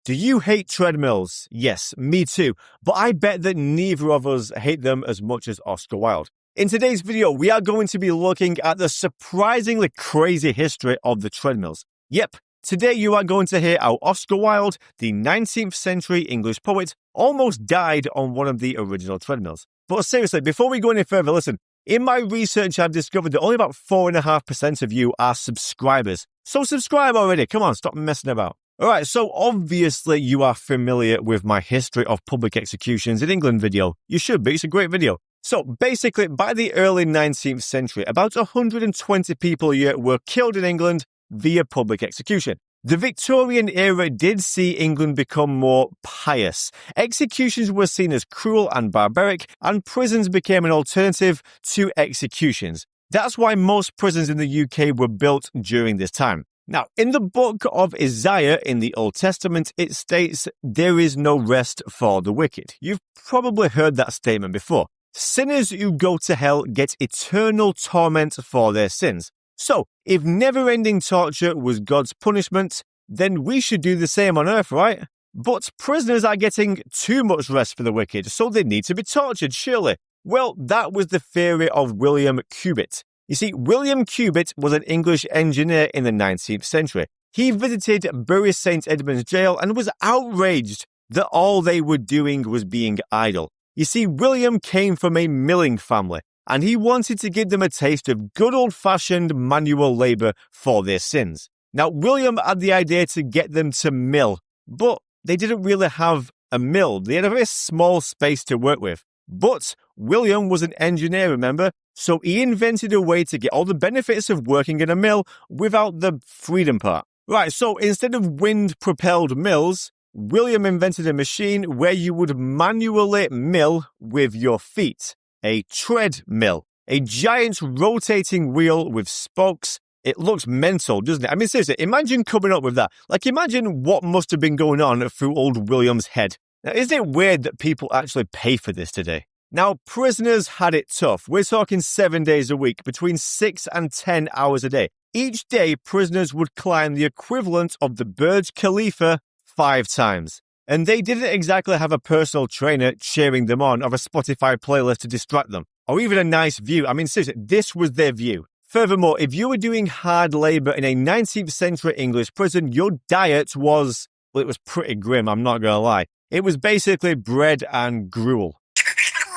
Do you hate treadmills? Yes, me too. But I bet that neither of us hate them as much as Oscar Wilde. In today's video, we are going to be looking at the surprisingly crazy history of the treadmills. Yep, today you are going to hear how Oscar Wilde, the 19th century English poet, almost died on one of the original treadmills. But seriously, before we go any further, listen, in my research I've discovered that only about 4.5% of you are subscribers. So subscribe already, come on, stop messing about. Alright, so obviously you are familiar with my history of public executions in England video. You should be, it's a great video. So basically, by the early 19th century, about 120 people a year were killed in England via public execution. The Victorian era did see England become more pious. Executions were seen as cruel and barbaric, and prisons became an alternative to executions. That's why most prisons in the UK were built during this time. Now, in the book of Isaiah in the Old Testament, it states, "There is no rest for the wicked." You've probably heard that statement before. Sinners who go to hell get eternal torment for their sins. So, if never-ending torture was God's punishment, then we should do the same on earth, right? But prisoners are getting too much rest for the wicked, so they need to be tortured, surely. Well, that was the theory of William Cubitt. You see, William Cubitt was an English engineer in the 19th century. He visited Bury St. Edmunds jail and was outraged that all they were doing was being idle. You see, William came from a milling family, and he wanted to give them a taste of good old-fashioned manual labour for their sins. Now, William had the idea to get them to mill, but they didn't really have a mill. They had a very small space to work with. But William was an engineer, remember? So he invented a way to get all the benefits of working in a mill without the freedom part. Right, so instead of wind-propelled mills, William invented a machine where you would manually mill with your feet. A treadmill. A giant rotating wheel with spokes. It looks mental, doesn't it? I mean, seriously, imagine coming up with that. Like, imagine what must have been going on through old William's head. Now, isn't it weird that people actually pay for this today? Now, prisoners had it tough. We're talking 7 days a week, between 6 and 10 hours a day. Each day, prisoners would climb the equivalent of the Burj Khalifa 5 times. And they didn't exactly have a personal trainer cheering them on or a Spotify playlist to distract them, or even a nice view. I mean, seriously, this was their view. Furthermore, if you were doing hard labour in a 19th century English prison, your diet was, well, it was pretty grim, I'm not going to lie. It was basically bread and gruel.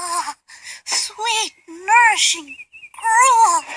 Oh, sweet, nourishing gruel.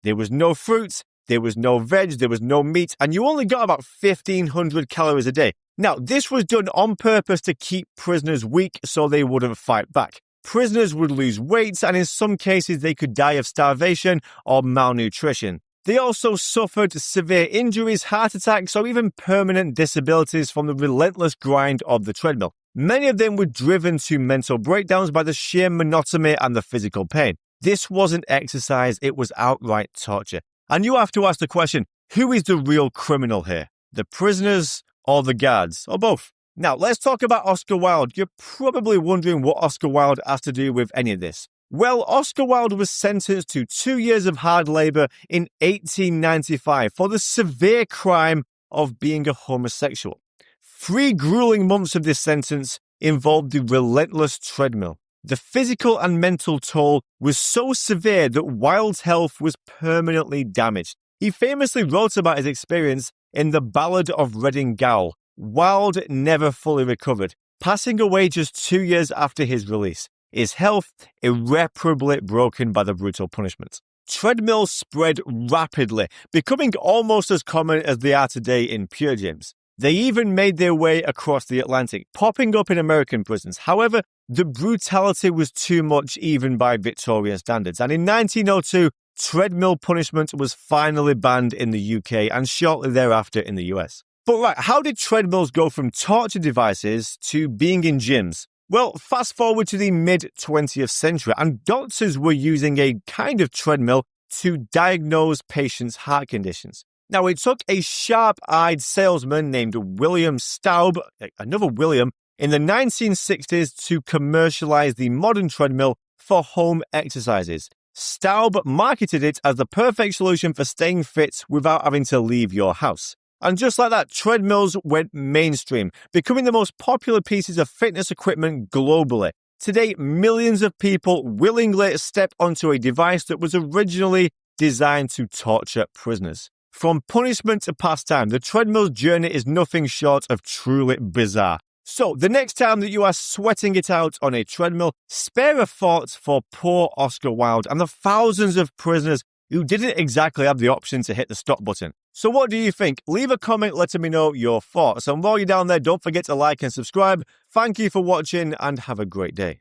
There was no fruit, there was no veg, there was no meat, and you only got about 1,500 calories a day. Now, this was done on purpose to keep prisoners weak so they wouldn't fight back. Prisoners would lose weight, and in some cases they could die of starvation or malnutrition. They also suffered severe injuries, heart attacks, or even permanent disabilities from the relentless grind of the treadmill. Many of them were driven to mental breakdowns by the sheer monotony and the physical pain. This wasn't exercise, it was outright torture. And you have to ask the question, who is the real criminal here? The prisoners or the guards, or both? Now, let's talk about Oscar Wilde. You're probably wondering what Oscar Wilde has to do with any of this. Well, Oscar Wilde was sentenced to 2 years of hard labour in 1895 for the severe crime of being a homosexual. 3 grueling months of this sentence involved the relentless treadmill. The physical and mental toll was so severe that Wilde's health was permanently damaged. He famously wrote about his experience in The Ballad of Reading Gaol. Wilde never fully recovered, passing away just 2 years after his release. His health irreparably broken by the brutal punishment. Treadmills spread rapidly, becoming almost as common as they are today in pure gyms. They even made their way across the Atlantic, popping up in American prisons. However, the brutality was too much even by Victorian standards, and in 1902, treadmill punishment was finally banned in the UK and shortly thereafter in the US. But right, how did treadmills go from torture devices to being in gyms? Well, fast forward to the mid-20th century, and doctors were using a kind of treadmill to diagnose patients' heart conditions. Now, it took a sharp-eyed salesman named William Staub, another William, in the 1960s to commercialize the modern treadmill for home exercises. Staub marketed it as the perfect solution for staying fit without having to leave your house. And just like that, treadmills went mainstream, becoming the most popular pieces of fitness equipment globally. Today, millions of people willingly step onto a device that was originally designed to torture prisoners. From punishment to pastime, the treadmill's journey is nothing short of truly bizarre. So, the next time that you are sweating it out on a treadmill, spare a thought for poor Oscar Wilde and the thousands of prisoners who didn't exactly have the option to hit the stop button. So what do you think? Leave a comment letting me know your thoughts. And while you're down there, don't forget to like and subscribe. Thank you for watching and have a great day.